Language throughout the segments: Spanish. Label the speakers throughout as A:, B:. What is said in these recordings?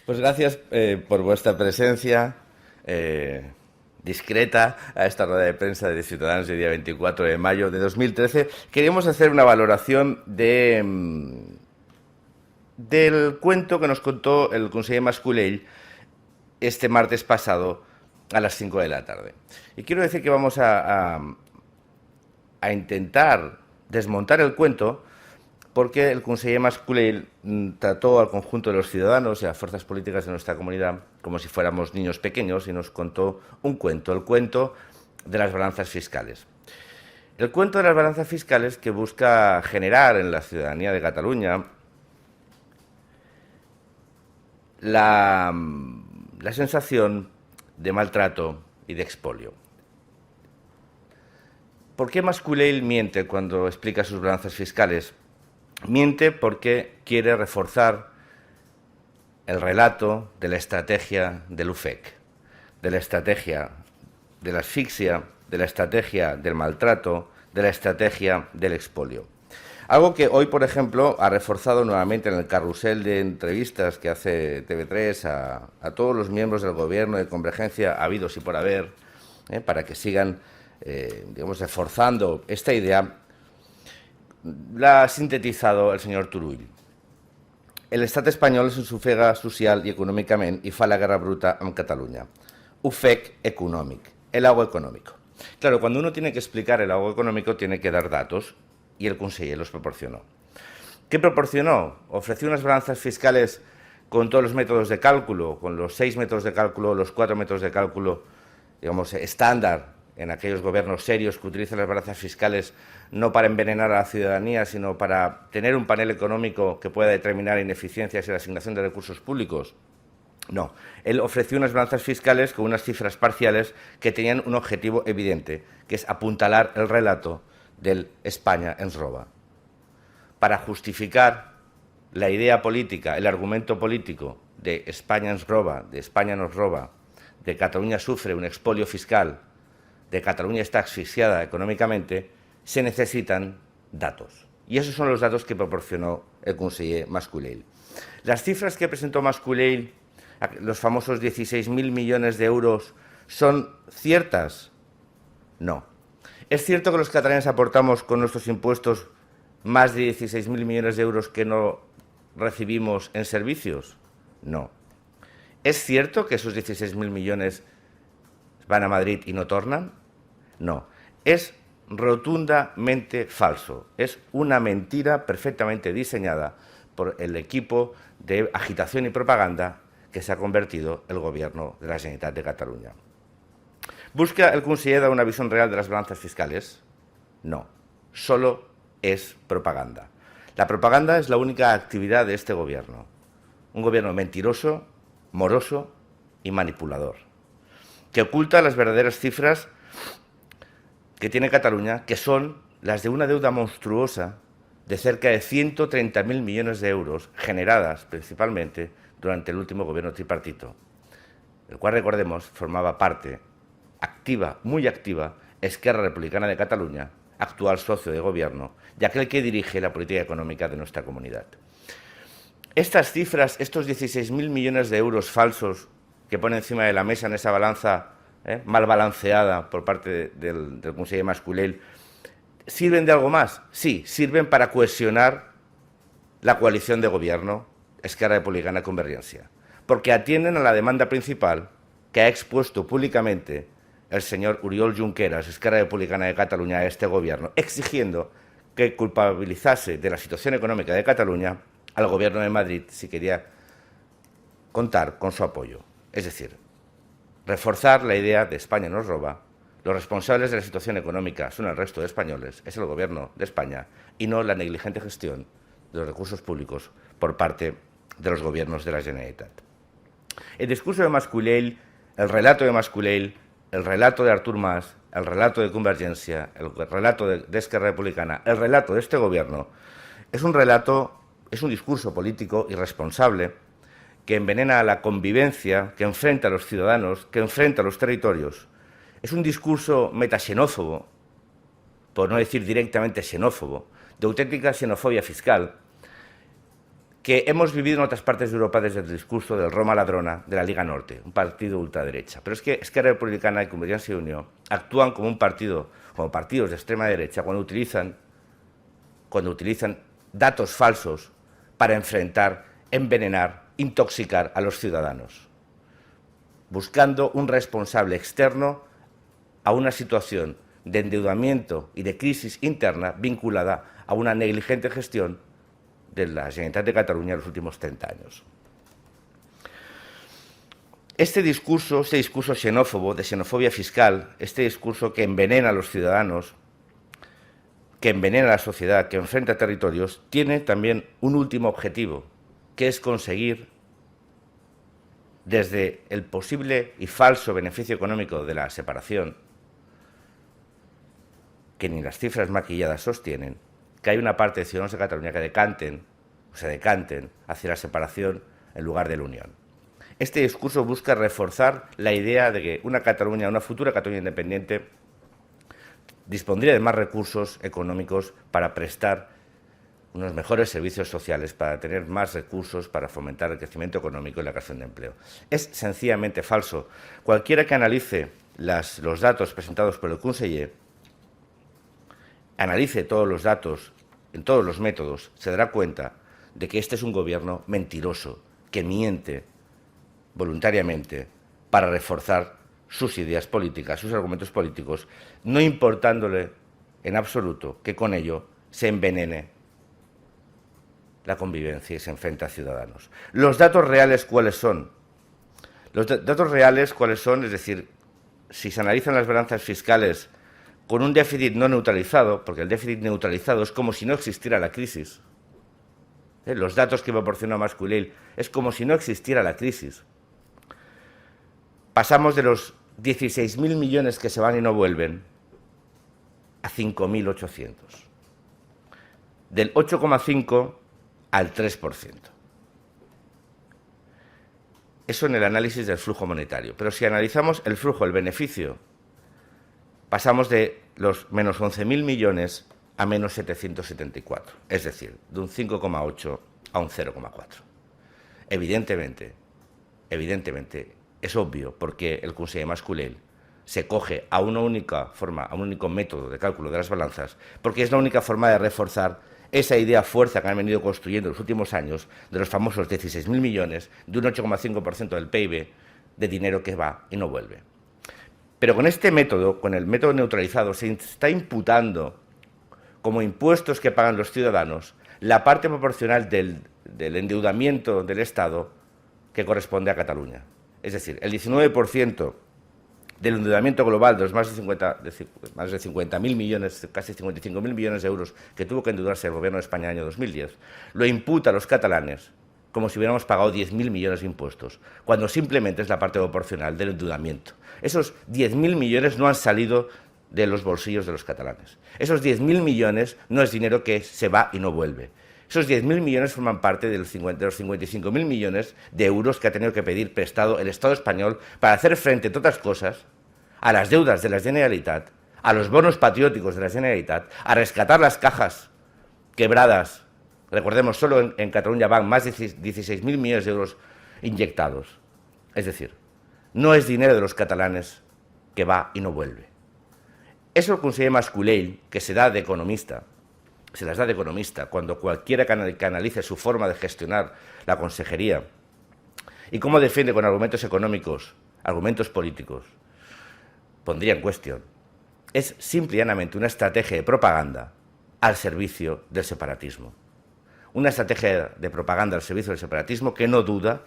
A: Pues gracias por vuestra presencia discreta a esta rueda de prensa de Ciudadanos del día 24 de mayo de 2013. Queríamos hacer una valoración del cuento que nos contó el conseller Mas-Colell este martes pasado a las 5 de la tarde. Y quiero decir que vamos a intentar desmontar el cuento porque el conseller Mas-Colell trató al conjunto de los ciudadanos y a las fuerzas políticas de nuestra comunidad como si fuéramos niños pequeños y nos contó un cuento, el cuento de las balanzas fiscales. El cuento de las balanzas fiscales que busca generar en la ciudadanía de Cataluña la sensación de maltrato y de expolio. ¿Por qué Mas-Colell miente cuando explica sus balanzas fiscales? Miente porque quiere reforzar el relato de la estrategia del UFEC, de la estrategia de la asfixia, de la estrategia del maltrato, de la estrategia del expolio. Algo que hoy, por ejemplo, ha reforzado nuevamente en el carrusel de entrevistas que hace TV3 a todos los miembros del Gobierno de Convergencia habidos y por haber, para que sigan, reforzando esta idea. L'ha sintetitzado el senyor Turull. El estat espanyol s'ofega social i econòmicament i fa la guerra bruta amb Catalunya. UFEC econòmic, el agua económico. Claro, cuando uno tiene que explicar el agua económico tiene que dar datos y el conseller los proporcionó. ¿Qué proporcionó? Ofreció unas balanzas fiscales con todos los métodos de cálculo, con los 6 métodos de cálculo, los 4 métodos de cálculo, digamos, estándar en aquellos gobiernos serios que utilizan las balanzas fiscales no para envenenar a la ciudadanía, sino para tener un panel económico que pueda determinar ineficiencias en la asignación de recursos públicos. No, él ofreció unas balanzas fiscales con unas cifras parciales que tenían un objetivo evidente, que es apuntalar el relato del España ens roba. Para justificar la idea política, el argumento político de España ens roba, de España nos roba, de Cataluña sufre un expolio fiscal, de Cataluña está asfixiada económicamente, se necesitan datos. Y esos son los datos que proporcionó el conseller Mas-Colell. Las cifras que presentó Mas-Colell, los famosos 16.000 millones de euros, ¿son ciertas? No. ¿Es cierto que los catalanes aportamos con nuestros impuestos más de 16.000 millones de euros que no recibimos en servicios? No. ¿Es cierto que esos 16.000 millones van a Madrid y no tornan? No. Es rotundamente falso. Es una mentira perfectamente diseñada por el equipo de agitación y propaganda que se ha convertido el Gobierno de la Generalitat de Cataluña. ¿Busca el conseller dar una visión real de las balanzas fiscales? No. Solo es propaganda. La propaganda es la única actividad de este Gobierno. Un Gobierno mentiroso, moroso y manipulador, que oculta las verdaderas cifras que tiene Cataluña, que son las de una deuda monstruosa de cerca de 130.000 millones de euros, generadas principalmente durante el último gobierno tripartito, el cual, recordemos, formaba parte activa, muy activa, Esquerra Republicana de Cataluña, actual socio de gobierno, y aquel que dirige la política económica de nuestra comunidad. Estas cifras, estos 16.000 millones de euros falsos que pone encima de la mesa en esa balanza mal balanceada por parte del conseller Mas-Colell, ¿sirven de algo más? Sí, sirven para cohesionar la coalición de gobierno Esquerra Republicana Convergencia, porque atienden a la demanda principal que ha expuesto públicamente el señor Oriol Junqueras, Esquerra Republicana de Cataluña, a este gobierno, exigiendo que culpabilizase de la situación económica de Cataluña al gobierno de Madrid si quería contar con su apoyo. Es decir, reforzar la idea de España nos roba. Los responsables de la situación económica son el resto de españoles, es el gobierno de España, y no la negligente gestión de los recursos públicos por parte de los gobiernos de la Generalitat. El discurso de Mas-Colell, el relato de Mas-Colell, el relato de Artur Mas, el relato de Convergencia, el relato de Esquerra Republicana, el relato de este gobierno, es un discurso político irresponsable que envenena a la convivencia, que enfrenta a los ciudadanos, que enfrenta a los territorios. Es un discurso metaxenófobo, por no decir directamente xenófobo, de auténtica xenofobia fiscal, que hemos vivido en otras partes de Europa desde el discurso del Roma Ladrona de la Liga Norte, un partido ultraderecha. Pero es que Esquerra Republicana y Convergencia y Unió actúan como como partidos de extrema derecha cuando utilizan datos falsos para enfrentar, envenenar, intoxicar a los ciudadanos, buscando un responsable externo a una situación de endeudamiento y de crisis interna vinculada a una negligente gestión de la Generalitat de Cataluña en los últimos 30 años. Este discurso xenófobo, de xenofobia fiscal, este discurso que envenena a los ciudadanos, que envenena a la sociedad, que enfrenta territorios, tiene también un último objetivo, que es conseguir, desde el posible y falso beneficio económico de la separación, que ni las cifras maquilladas sostienen, que hay una parte de ciudadanos de Cataluña que se decanten hacia la separación en lugar de la unión. Este discurso busca reforzar la idea de que una futura Cataluña independiente, dispondría de más recursos económicos para prestar unos mejores servicios sociales, para tener más recursos para fomentar el crecimiento económico y la creación de empleo. Es sencillamente falso. Cualquiera que analice los datos presentados por el Conseller, analice todos los datos en todos los métodos, se dará cuenta de que este es un gobierno mentiroso, que miente voluntariamente para reforzar sus ideas políticas, sus argumentos políticos, no importándole en absoluto que con ello se envenene la convivencia y se enfrenta a ciudadanos. ¿Los datos reales cuáles son? Los datos reales cuáles son, es decir, si se analizan las balanzas fiscales con un déficit no neutralizado, porque el déficit neutralizado es como si no existiera la crisis. Los datos que proporciona Mas-Colell es como si no existiera la crisis. Pasamos de los 16.000 millones que se van y no vuelven a 5.800. Del 8,5 al 3%. Eso en el análisis del flujo monetario. Pero si analizamos el flujo, el beneficio, pasamos de los menos 11.000 millones a menos 774. Es decir, de un 5,8 a un 0,4. Evidentemente, es obvio porque el conseller Mas-Colell se coge a una única forma, a un único método de cálculo de las balanzas, porque es la única forma de reforzar esa idea fuerza que han venido construyendo en los últimos años de los famosos 16.000 millones, de un 8,5% del PIB, de dinero que va y no vuelve. Pero con este método, con el método neutralizado, se está imputando como impuestos que pagan los ciudadanos la parte proporcional del endeudamiento del Estado que corresponde a Cataluña. Es decir, el 19% del endeudamiento global de los más de 50.000 millones, casi 55.000 millones de euros que tuvo que endeudarse el Gobierno de España en el año 2010, lo imputa a los catalanes como si hubiéramos pagado 10.000 millones de impuestos, cuando simplemente es la parte proporcional del endeudamiento. Esos 10.000 millones no han salido de los bolsillos de los catalanes. Esos 10.000 millones no es dinero que se va y no vuelve. Esos 10.000 millones forman parte de los 55.000 millones de euros que ha tenido que pedir prestado el Estado español para hacer frente, entre otras cosas, a las deudas de la Generalitat, a los bonos patrióticos de la Generalitat, a rescatar las cajas quebradas. Recordemos, solo en Cataluña van más de 16.000 millones de euros inyectados. Es decir, no es dinero de los catalanes que va y no vuelve. Eso el conseller Mas-Colell, que se las da de economista, cuando cualquiera que analice su forma de gestionar la consejería y cómo defiende con argumentos económicos, argumentos políticos, pondría en cuestión. Es simple y llanamente una estrategia de propaganda al servicio del separatismo. Una estrategia de propaganda al servicio del separatismo que no duda,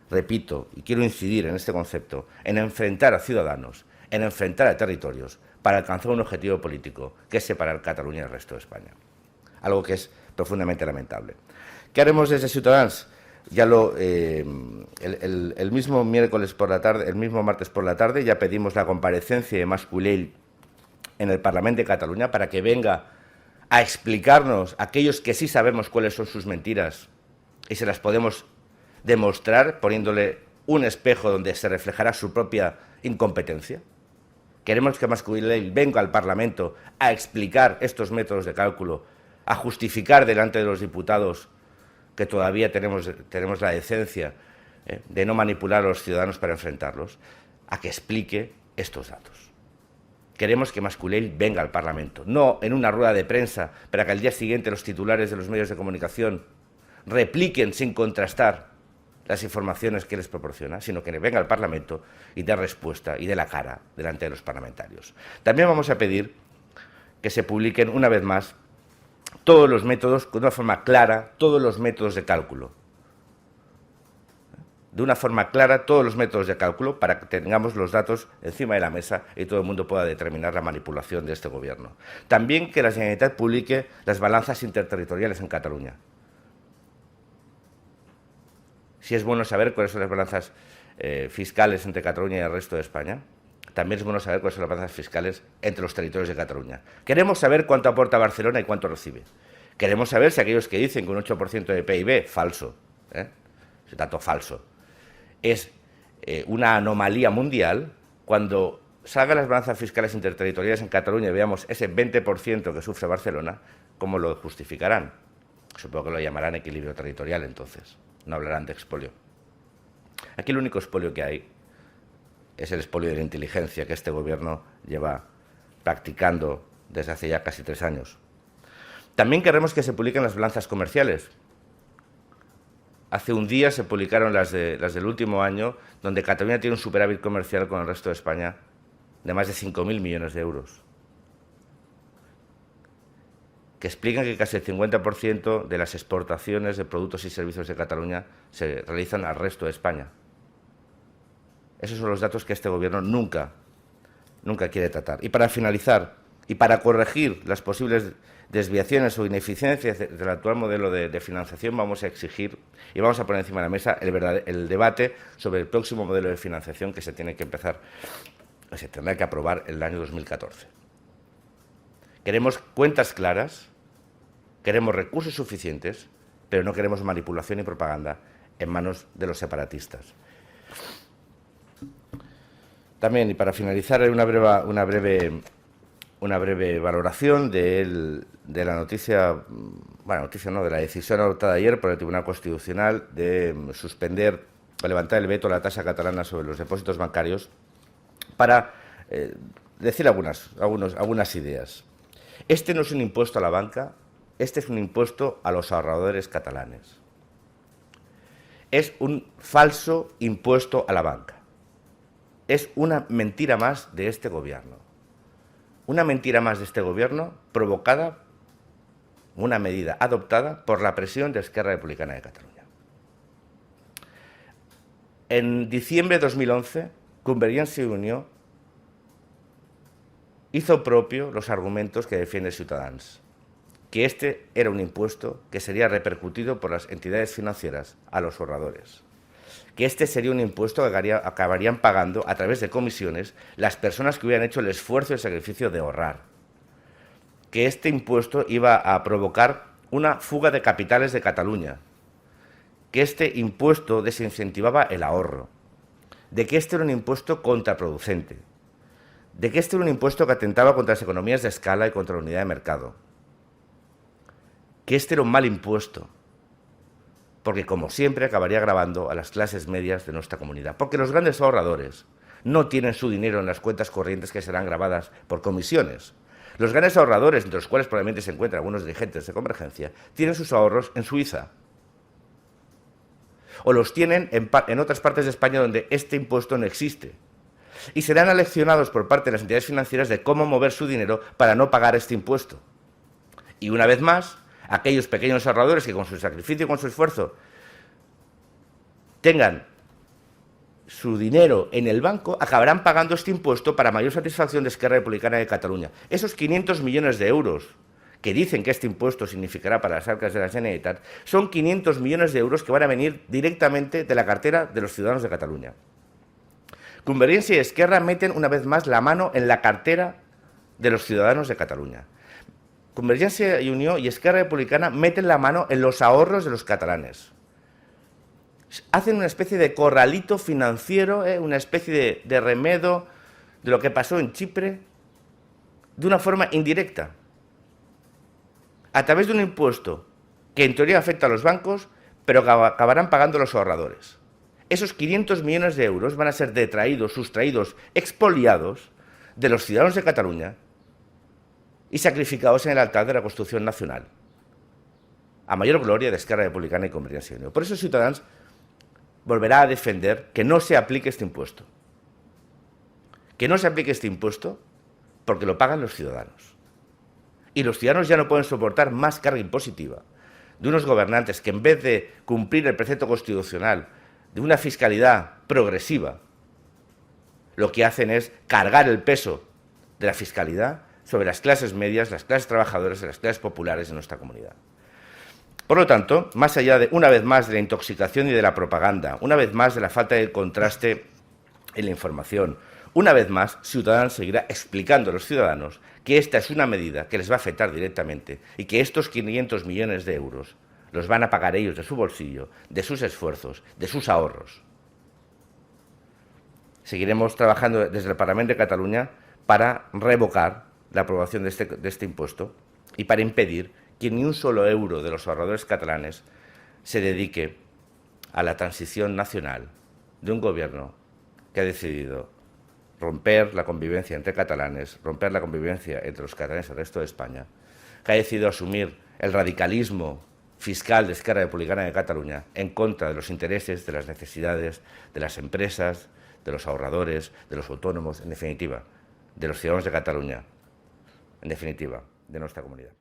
A: repito, y quiero incidir en este concepto, en enfrentar a ciudadanos, en enfrentar a territorios, para alcanzar un objetivo político, que es separar Cataluña del resto de España. Algo que es profundamente lamentable. ¿Qué haremos desde Ciutadans? Ya el mismo miércoles por la tarde, el mismo martes por la tarde, ya pedimos la comparecencia de Mas-Colell en el Parlamento de Cataluña para que venga a explicarnos aquellos que sí sabemos cuáles son sus mentiras y se las podemos demostrar poniéndole un espejo donde se reflejará su propia incompetencia. Queremos que Mas-Colell venga al Parlamento a explicar estos métodos de cálculo, a justificar delante de los diputados que todavía tenemos la decencia de no manipular a los ciudadanos para enfrentarlos, a que explique estos datos. Queremos que Mas Colell venga al Parlamento, no en una rueda de prensa para que al día siguiente los titulares de los medios de comunicación repliquen sin contrastar las informaciones que les proporciona, sino que venga al Parlamento y dé respuesta y dé la cara delante de los parlamentarios. También vamos a pedir que se publiquen una vez más todos los métodos, de una forma clara, todos los métodos de cálculo. De una forma clara todos los métodos de cálculo para que tengamos los datos encima de la mesa y todo el mundo pueda determinar la manipulación de este gobierno. También que la Generalitat publique las balanzas interterritoriales en Cataluña. Si es bueno saber cuáles son las balanzas fiscales entre Cataluña y el resto de España, también es bueno saber cuáles son las balanzas fiscales entre los territorios de Cataluña. Queremos saber cuánto aporta Barcelona y cuánto recibe. Queremos saber si aquellos que dicen que un 8% de PIB, falso, ese dato falso, es una anomalía mundial, cuando salgan las balanzas fiscales interterritoriales en Cataluña y veamos ese 20% que sufre Barcelona, ¿cómo lo justificarán? Supongo que lo llamarán equilibrio territorial entonces, no hablarán de expolio. Aquí el único expolio que hay es el expolio de la inteligencia que este gobierno lleva practicando desde hace ya casi 3 años. También queremos que se publiquen las balanzas comerciales. Hace un día se publicaron las del último año, donde Cataluña tiene un superávit comercial con el resto de España de más de 5.000 millones de euros, que explican que casi el 50% de las exportaciones de productos y servicios de Cataluña se realizan al resto de España. Esos son los datos que este gobierno nunca quiere tratar. Y para finalizar, y para corregir las posibles desviaciones o ineficiencias del actual modelo de financiación, vamos a exigir y vamos a poner encima de la mesa el debate sobre el próximo modelo de financiación que se tiene que empezar, se tendrá que aprobar en el año 2014. Queremos cuentas claras, queremos recursos suficientes, pero no queremos manipulación y propaganda en manos de los separatistas. También, y para finalizar, hay una breve valoración de la noticia, bueno, noticia no, de la decisión adoptada ayer por el Tribunal Constitucional de suspender o levantar el veto a la tasa catalana sobre los depósitos bancarios para decir algunas ideas. Este no es un impuesto a la banca, este es un impuesto a los ahorradores catalanes. Es un falso impuesto a la banca. Es una mentira más de este gobierno. Una mentira más de este gobierno provocada, una medida adoptada por la presión de Esquerra Republicana de Cataluña. En diciembre de 2011, Convergència i Unió hizo propio los argumentos que defiende Ciutadans, que este era un impuesto que sería repercutido por las entidades financieras a los ahorradores, que este sería un impuesto que acabarían pagando a través de comisiones las personas que hubieran hecho el esfuerzo y el sacrificio de ahorrar, que este impuesto iba a provocar una fuga de capitales de Cataluña, que este impuesto desincentivaba el ahorro, de que este era un impuesto contraproducente, de que este era un impuesto que atentaba contra las economías de escala y contra la unidad de mercado, que este era un mal impuesto, porque, como siempre, acabaría agravando a las clases medias de nuestra comunidad. Porque los grandes ahorradores no tienen su dinero en las cuentas corrientes que serán gravadas por comisiones. Los grandes ahorradores, entre los cuales probablemente se encuentran algunos dirigentes de Convergencia, tienen sus ahorros en Suiza. O los tienen en otras partes de España donde este impuesto no existe. Y serán aleccionados por parte de las entidades financieras de cómo mover su dinero para no pagar este impuesto. Y una vez más, aquellos pequeños ahorradores que con su sacrificio y con su esfuerzo tengan su dinero en el banco, acabarán pagando este impuesto para mayor satisfacción de Esquerra Republicana de Cataluña. Esos 500 millones de euros que dicen que este impuesto significará para las arcas de la Generalitat, son 500 millones de euros que van a venir directamente de la cartera de los ciudadanos de Cataluña. Convergència y Esquerra meten una vez más la mano en la cartera de los ciudadanos de Cataluña. Convergència y Unió y Esquerra Republicana meten la mano en los ahorros de los catalanes. Hacen una especie de corralito financiero, una especie de remedo de lo que pasó en Chipre, de una forma indirecta. A través de un impuesto que en teoría afecta a los bancos, pero acabarán pagando los ahorradores. Esos 500 millones de euros van a ser detraídos, sustraídos, expoliados de los ciudadanos de Cataluña y sacrificados en el altar de la Constitución Nacional, a mayor gloria de Esquerra Republicana y Convergencia y Unió. Por eso Ciutadans volverá a defender que no se aplique este impuesto. Que no se aplique este impuesto porque lo pagan los ciudadanos. Y los ciudadanos ya no pueden soportar más carga impositiva de unos gobernantes que, en vez de cumplir el precepto constitucional de una fiscalidad progresiva, lo que hacen es cargar el peso de la fiscalidad sobre las clases medias, las clases trabajadoras y las clases populares de nuestra comunidad. Por lo tanto, más allá de, una vez más, de la intoxicación y de la propaganda, una vez más de la falta de contraste en la información, una vez más, Ciudadanos seguirá explicando a los ciudadanos que esta es una medida que les va a afectar directamente y que estos 500 millones de euros los van a pagar ellos de su bolsillo, de sus esfuerzos, de sus ahorros. Seguiremos trabajando desde el Parlamento de Cataluña para revocar la aprobación de este impuesto y para impedir que ni un solo euro de los ahorradores catalanes se dedique a la transición nacional de un gobierno que ha decidido romper la convivencia entre catalanes, romper la convivencia entre los catalanes y el resto de España, que ha decidido asumir el radicalismo fiscal de Esquerra Republicana de Cataluña en contra de los intereses, de las necesidades de las empresas, de los ahorradores, de los autónomos, en definitiva, de los ciudadanos de Cataluña, en definitiva, de nuestra comunidad.